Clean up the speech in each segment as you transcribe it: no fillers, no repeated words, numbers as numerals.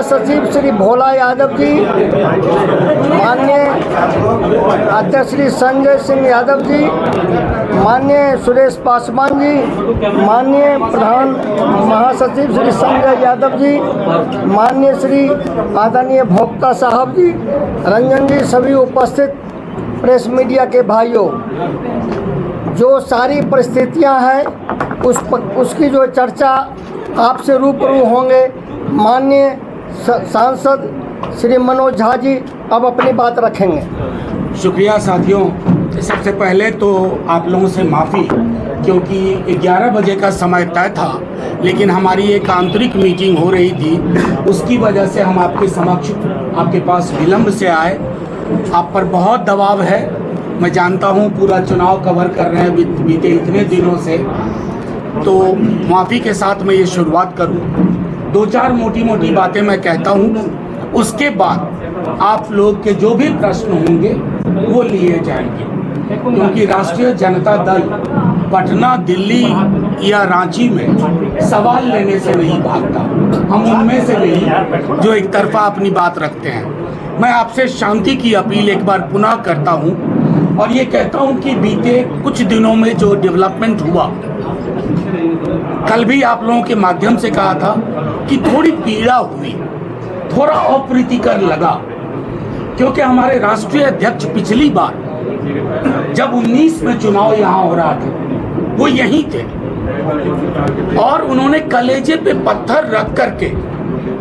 महासचिव श्री भोला यादव जी, माननीय अध्यक्ष श्री संजय सिंह यादव जी, माननीय सुरेश पासवान जी, माननीय प्रधान महासचिव श्री संजय यादव जी, माननीय श्री आदरणीय भोक्ता साहब जी, रंजन जी, सभी उपस्थित प्रेस मीडिया के भाइयों, जो सारी परिस्थितियां हैं उसकी जो चर्चा आपसे रूबरू होंगे माननीय सांसद श्री मनोज झा जी अब अपनी बात रखेंगे। शुक्रिया साथियों, सबसे पहले तो आप लोगों से माफ़ी, क्योंकि 11 बजे का समय तय था, लेकिन हमारी एक आंतरिक मीटिंग हो रही थी, उसकी वजह से हम आपके समक्ष आपके पास विलम्ब से आए। आप पर बहुत दबाव है, मैं जानता हूँ, पूरा चुनाव कवर कर रहे हैं बीते इतने दिनों से, तो माफ़ी के साथ मैं ये शुरुआत करूँ। 2-4 मोटी बातें मैं कहता हूँ, उसके बाद आप लोग के जो भी प्रश्न होंगे वो लिए जाएंगे, क्योंकि राष्ट्रीय जनता दल पटना, दिल्ली या रांची में सवाल लेने से नहीं भागता। हम उनमें से नहीं जो एक तरफा अपनी बात रखते हैं। मैं आपसे शांति की अपील एक बार पुनः करता हूं और ये कहता हूं कि बीते कुछ दिनों में जो डेवलपमेंट हुआ, कल भी आप लोगों के माध्यम से कहा था कि थोड़ी पीड़ा हुई, थोड़ा अप्रीतिकर लगा, क्योंकि हमारे राष्ट्रीय अध्यक्ष पिछली बार जब 19 में चुनाव यहाँ हो रहा था वो यहीं थे और उन्होंने कलेजे पे पत्थर रख करके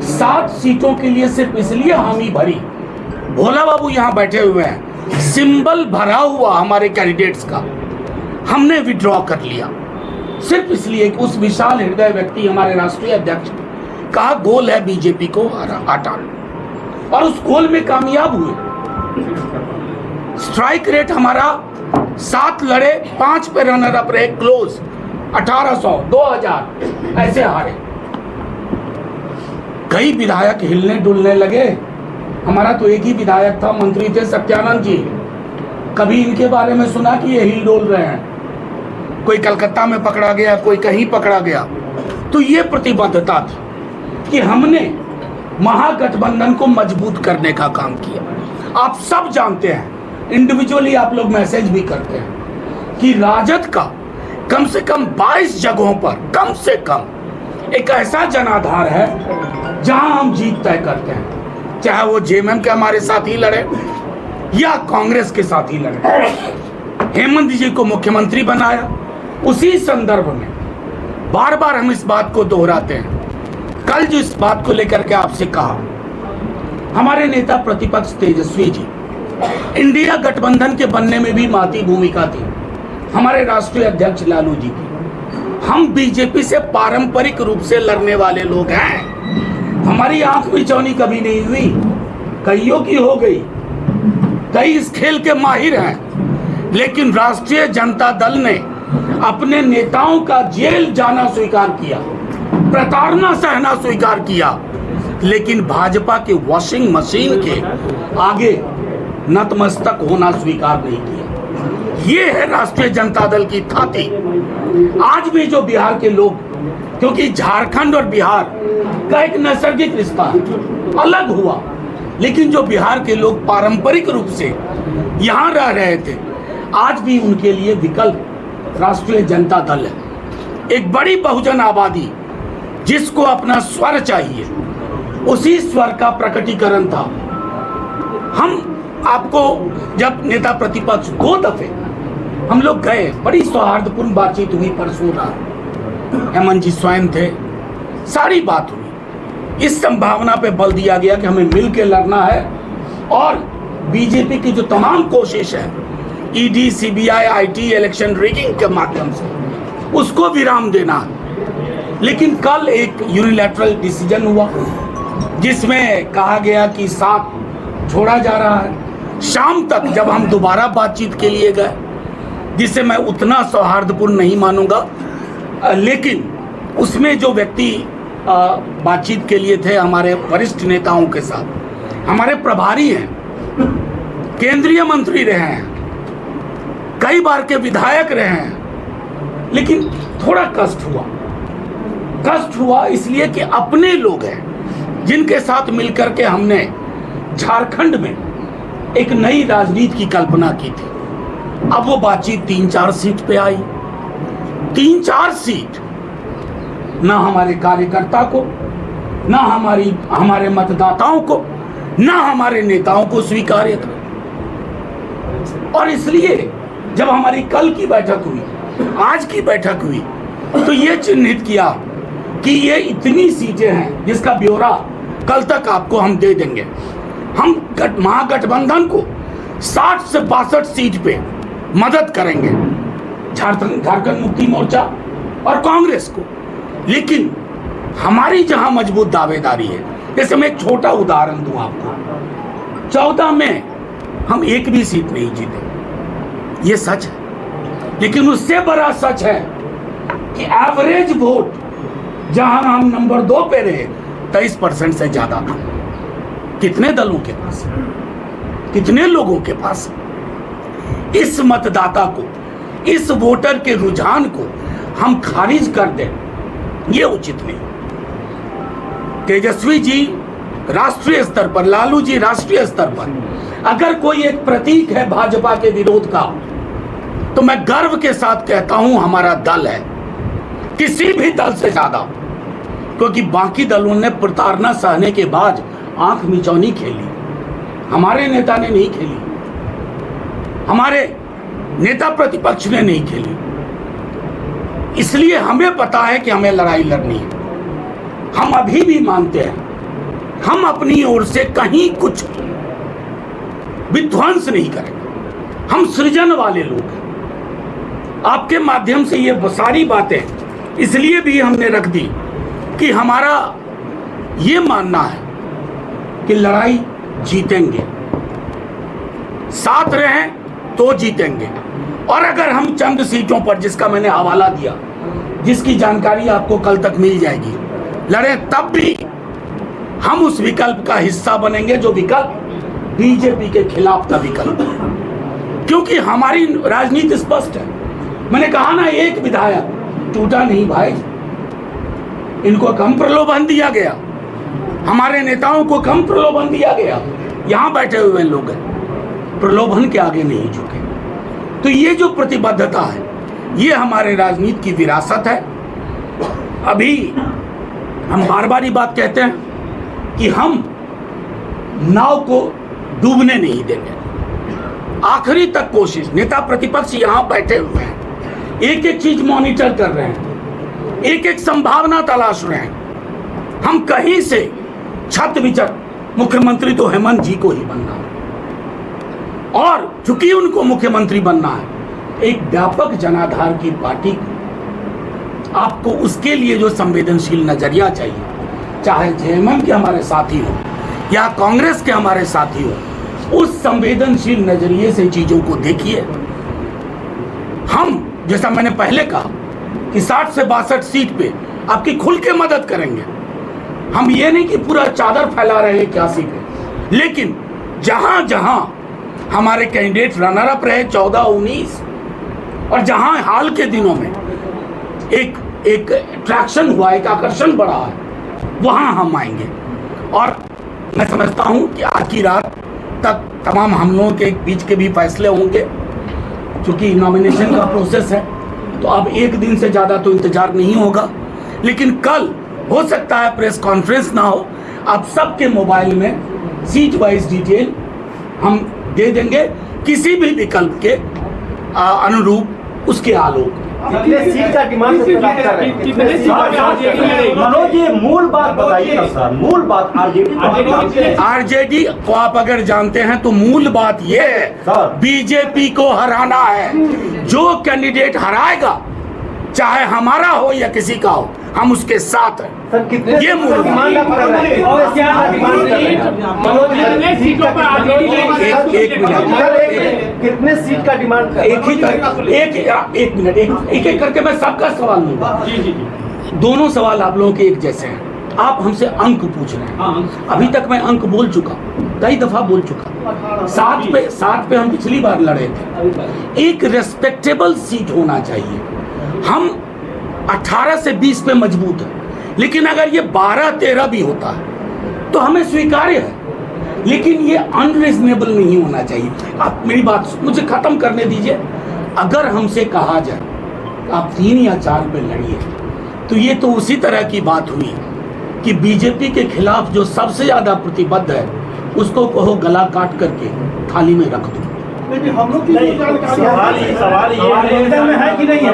7 सीटों के लिए सिर्फ इसलिए हामी भरी। भोला बाबू यहाँ बैठे हुए हैं, सिंबल भरा हुआ हमारे कैंडिडेट्स का हमने विड्रॉ कर लिया, सिर्फ इसलिए कि उस विशाल हृदय व्यक्ति हमारे राष्ट्रीय अध्यक्ष का गोल है बीजेपी को हटाना, और उस गोल में कामयाब हुए। स्ट्राइक रेट हमारा 7 लड़े, 5 पे रनर अप रहे, क्लोज 1800, 2000 ऐसे हारे। कई विधायक हिलने डुलने लगे। हमारा तो एक ही विधायक था, मंत्री थे सत्यानंद जी, कभी इनके बारे में सुना कि ये हिल डोल रहे हैं? कोई कलकत्ता में पकड़ा गया, कोई कहीं पकड़ा गया। तो ये प्रतिबद्धता थी कि हमने महागठबंधन को मजबूत करने का काम किया। आप सब जानते हैं, इंडिविजुअली आप लोग मैसेज भी करते हैं कि राजद का कम से कम 22 जगहों पर कम से कम एक ऐसा जनाधार है जहां हम जीत तय करते हैं, चाहे वो जेएमएम के हमारे साथ ही लड़े या कांग्रेस के साथ ही लड़े। हेमंत जी को मुख्यमंत्री बनाया, उसी संदर्भ में बार बार हम इस बात को दोहराते हैं। कल जो इस बात को लेकर के आपसे कहा, हमारे नेता प्रतिपक्ष तेजस्वी जी, इंडिया गठबंधन के बनने में भी महती भूमिका थी हमारे राष्ट्रीय अध्यक्ष लालू जी की। हम बीजेपी से पारंपरिक रूप से लड़ने वाले लोग हैं, हमारी आंख मिचौनी कभी नहीं हुई, कईयों की हो गई, कई इस खेल के माहिर हैं, लेकिन राष्ट्रीय जनता दल ने अपने नेताओं का जेल जाना स्वीकार किया, प्रताड़ना सहना स्वीकार किया, लेकिन भाजपा के वॉशिंग मशीन के आगे नतमस्तक होना स्वीकार नहीं किया। ये है राष्ट्रीय जनता दल की थाती। आज भी जो बिहार के लोग, क्योंकि झारखंड और बिहार का एक नैसर्गिक रिश्ता अलग हुआ, लेकिन जो बिहार के लोग पारंपरिक रूप से यहाँ रह रहे थे, आज भी उनके लिए विकल्प राष्ट्रीय जनता दल है। एक बड़ी बहुजन आबादी जिसको अपना स्वर चाहिए, उसी स्वर का प्रकटीकरण था। हम आपको जब नेता प्रतिपक्ष 2 दफे हम लोग गए, बड़ी सौहार्दपूर्ण बातचीत हुई, परसों रात हेमंत जी स्वयं थे, सारी बात हुई। इस संभावना पे बल दिया गया कि हमें मिल के लड़ना है और बीजेपी की जो तमाम कोशिश है ED, CBI, IT, election rigging के माध्यम से, उसको विराम देना। लेकिन कल एक यूनिलैटरल डिसीजन हुआ जिसमें कहा गया कि साथ छोड़ा जा रहा है। शाम तक जब हम दोबारा बातचीत के लिए गए, जिसे मैं उतना सौहार्दपूर्ण नहीं मानूंगा, लेकिन उसमें जो व्यक्ति बातचीत के लिए थे हमारे वरिष्ठ नेताओं के साथ, हमारे प्रभारी हैं, केंद्रीय मंत्री रहे हैं, कई बार के विधायक रहे हैं, लेकिन थोड़ा कष्ट हुआ इसलिए कि अपने लोग हैं, जिनके साथ मिलकर के हमने झारखंड में एक नई राजनीति की कल्पना की थी। अब वो बातचीत 3-4 सीट पे आई। 3-4 सीट ना हमारे कार्यकर्ता को, ना हमारे मतदाताओं को, ना हमारे नेताओं को स्वीकार्य था। और इसलिए जब हमारी कल की बैठक हुई, आज की बैठक हुई, तो ये चिन्हित किया कि ये इतनी सीटें हैं जिसका ब्यौरा कल तक आपको हम दे देंगे। हम महागठबंधन को 60 से 62 सीट पे मदद करेंगे, झारखंड मुक्ति मोर्चा और कांग्रेस को। लेकिन हमारी जहां मजबूत दावेदारी है, जैसे मैं एक छोटा उदाहरण दूं आपको, 14 में हम एक भी सीट नहीं जीते, ये सच है। लेकिन उससे बड़ा सच है कि एवरेज वोट जहां हम नंबर 2 पे रहे 23% से ज्यादा था। कितने दलों के पास, कितने लोगों के पास? इस मतदाता को, इस वोटर के रुझान को हम खारिज कर दें, ये उचित नहीं। तेजस्वी जी राष्ट्रीय स्तर पर, लालू जी राष्ट्रीय स्तर पर, अगर कोई एक प्रतीक है भाजपा के विरोध का, तो मैं गर्व के साथ कहता हूं हमारा दल है, किसी भी दल से ज्यादा। क्योंकि बाकी दलों ने प्रताड़ना सहने के बाद आंख मिचौनी खेली, हमारे नेता ने नहीं खेली, हमारे नेता प्रतिपक्ष ने नहीं खेली। इसलिए हमें पता है कि हमें लड़ाई लड़नी है। हम अभी भी मानते हैं हम अपनी ओर से कहीं कुछ विध्वंस नहीं करेंगे। हम सृजन वाले लोग हैं। आपके माध्यम से ये सारी बातें इसलिए भी हमने रख दी कि हमारा ये मानना है कि लड़ाई जीतेंगे, साथ रहें तो जीतेंगे। और अगर हम चंद सीटों पर, जिसका मैंने हवाला दिया, जिसकी जानकारी आपको कल तक मिल जाएगी, लड़े, तब भी हम उस विकल्प का हिस्सा बनेंगे जो विकल्प बीजेपी के खिलाफ का विकल्प है। क्योंकि हमारी राजनीति स्पष्ट है। मैंने कहा ना, एक विधायक टूटा नहीं भाई, इनको कम प्रलोभन दिया गया, हमारे नेताओं को कम प्रलोभन दिया गया। यहां बैठे हुए लोग हैं, प्रलोभन के आगे नहीं झुके। तो ये जो प्रतिबद्धता है, ये हमारे राजनीति की विरासत है। अभी हम बार बार ये बात कहते हैं कि हम नाव को डूबने नहीं देंगे, आखिरी तक कोशिश। नेता प्रतिपक्ष यहां बैठे हुए हैं, एक एक चीज मॉनिटर कर रहे हैं, एक एक संभावना तलाश रहे हैं। हम कहीं से छत विचत, मुख्यमंत्री तो हेमंत जी को ही बनना है, और चूंकि उनको मुख्यमंत्री बनना है, एक व्यापक जनाधार की पार्टी को आपको उसके लिए जो संवेदनशील नजरिया चाहिए, चाहे जेएमएम के हमारे साथी हो या कांग्रेस के हमारे साथी हो, उस संवेदनशील नजरिए से चीजों को देखिए। हम, जैसा मैंने पहले कहा, कि 60 से 62 सीट पे आपकी खुल के मदद करेंगे। हम ये नहीं कि पूरा चादर फैला रहे हैं 81 पे, लेकिन जहां जहां हमारे कैंडिडेट रनर अप रहे 14, 19, और जहां हाल के दिनों में एक अट्रैक्शन हुआ, एक आकर्षण बढ़ा है, वहां हम आएंगे। और मैं समझता हूं कि आज की रात तक तमाम हम लोगों के बीच के भी फैसले होंगे। क्योंकि नॉमिनेशन का प्रोसेस है, तो अब एक दिन से ज़्यादा तो इंतजार नहीं होगा। लेकिन कल हो सकता है प्रेस कॉन्फ्रेंस ना हो, आप सबके मोबाइल में सीट वाइज डिटेल हम दे देंगे, किसी भी विकल्प के अनुरूप, उसके आलोक। कितने सीट का डिमांड कर रहे हैं? मनोज जी, मूल बात बताइए ना सर, मूल बात। आरजेडी को आप अगर जानते हैं तो मूल बात ये है, बीजेपी को हराना है। जो कैंडिडेट हराएगा, चाहे हमारा हो या किसी का हो, हम उसके साथ हैं। सर, कितने ये मूल डिमांड आप कर रहे हैं? एक मिनट, कितने सीट का डिमांड कर रहे हैं? एक मिनट, एक करके मैं सबका सवाल लूंगा। दोनों सवाल आप लोगों के एक जैसे हैं। आप हमसे अंक पूछ रहे हैं, अभी तक मैं अंक बोल चुका, कई दफा बोल चुका। 7 पे हम पिछली बार लड़े थे। एक रेस्पेक्टेबल सीट होना चाहिए। हम 18 से 20 पे मजबूत है, लेकिन अगर ये 12-13 भी होता है तो हमें स्वीकार्य है, लेकिन ये अनरीजनेबल नहीं होना चाहिए। आप मेरी बात मुझे खत्म करने दीजिए। अगर हमसे कहा जाए आप 3 या 4 पे लड़िए, तो ये तो उसी तरह की बात हुई कि बीजेपी के खिलाफ जो सबसे ज्यादा प्रतिबद्ध है उसको कहो गला काट करके थाली में रख दो। हम लोग सवाल ये है कि नहीं है?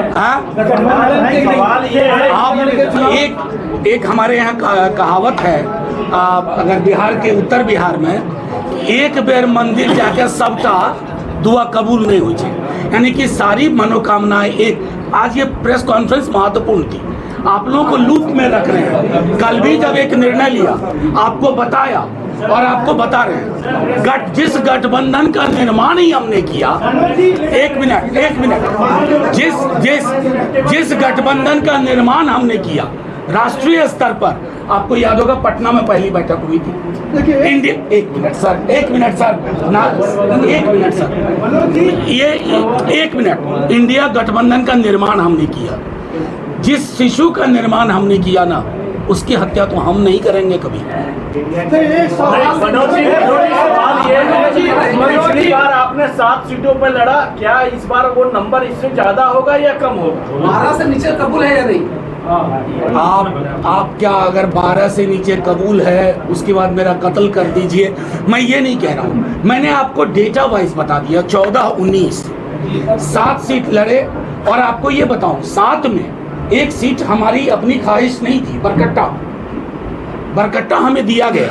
सवाल ये है आप एक हमारे यहाँ कहावत है, अगर बिहार के उत्तर बिहार में एक बेर मंदिर जाकर सबका दुआ कबूल नहीं हुई, यानी कि सारी मनोकामनाएं एक। आज ये प्रेस कॉन्फ्रेंस महत्वपूर्ण थी, आप लोगों को लूप में रख रहे हैं। कल भी जब एक निर्णय लिया आपको बताया और आपको बता रहे हैं, जिस गठबंधन का निर्माण ही हमने किया, एक मिनट, जिस गठबंधन का निर्माण हमने किया राष्ट्रीय स्तर पर, आपको याद होगा पटना में पहली बैठक हुई थी इंडिया। एक मिनट सर, ये 1 मिनट, इंडिया गठबंधन का निर्माण हमने किया। जिस शिशु का निर्माण हमने किया ना, उसकी हत्या तो हम नहीं करेंगे कभी। पिछली बार आपने 7 सीटों पर लड़ा, क्या इस बार वो नंबर इससे ज्यादा होगा या कम होगा? 12 से नीचे कबूल है या नहीं? आप क्या अगर 12 से नीचे कबूल है उसके बाद मेरा कत्ल कर दीजिए, मैं ये नहीं कह रहा हूँ। मैंने आपको डेटा वाइज बता दिया, 14-19 7 सीट लड़े। और आपको ये बताऊं, 7 में एक सीट हमारी अपनी ख्वाहिश नहीं थी, बरकट्टा हमें दिया गया।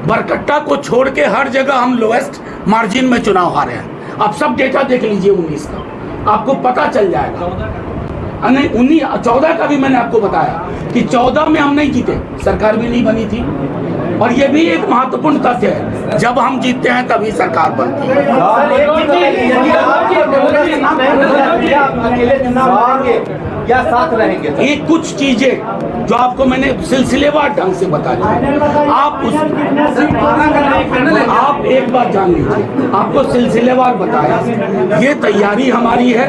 बरकट्टा को छोड़ के हर जगह हम लोएस्ट मार्जिन में चुनाव हारे हैं। आप सब डेटा देख लीजिए 19 का, आपको पता चल जाएगा। नहीं 14 का भी मैंने आपको बताया कि 14 में हम नहीं जीते, सरकार भी नहीं बनी थी। और ये भी एक महत्वपूर्ण तथ्य है, जब हम जीतते हैं तभी सरकार बनती है। या साथ रहेंगे? ये कुछ चीजें जो आपको मैंने सिलसिलेवार ढंग से बता दी, आप एक बात जान लीजिए, आपको सिलसिलेवार बताया। ये तैयारी हमारी है,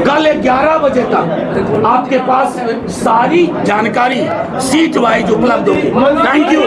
कल 11 बजे तक आपके पास सारी जानकारी सीट वाइज उपलब्ध होगी। Thank you.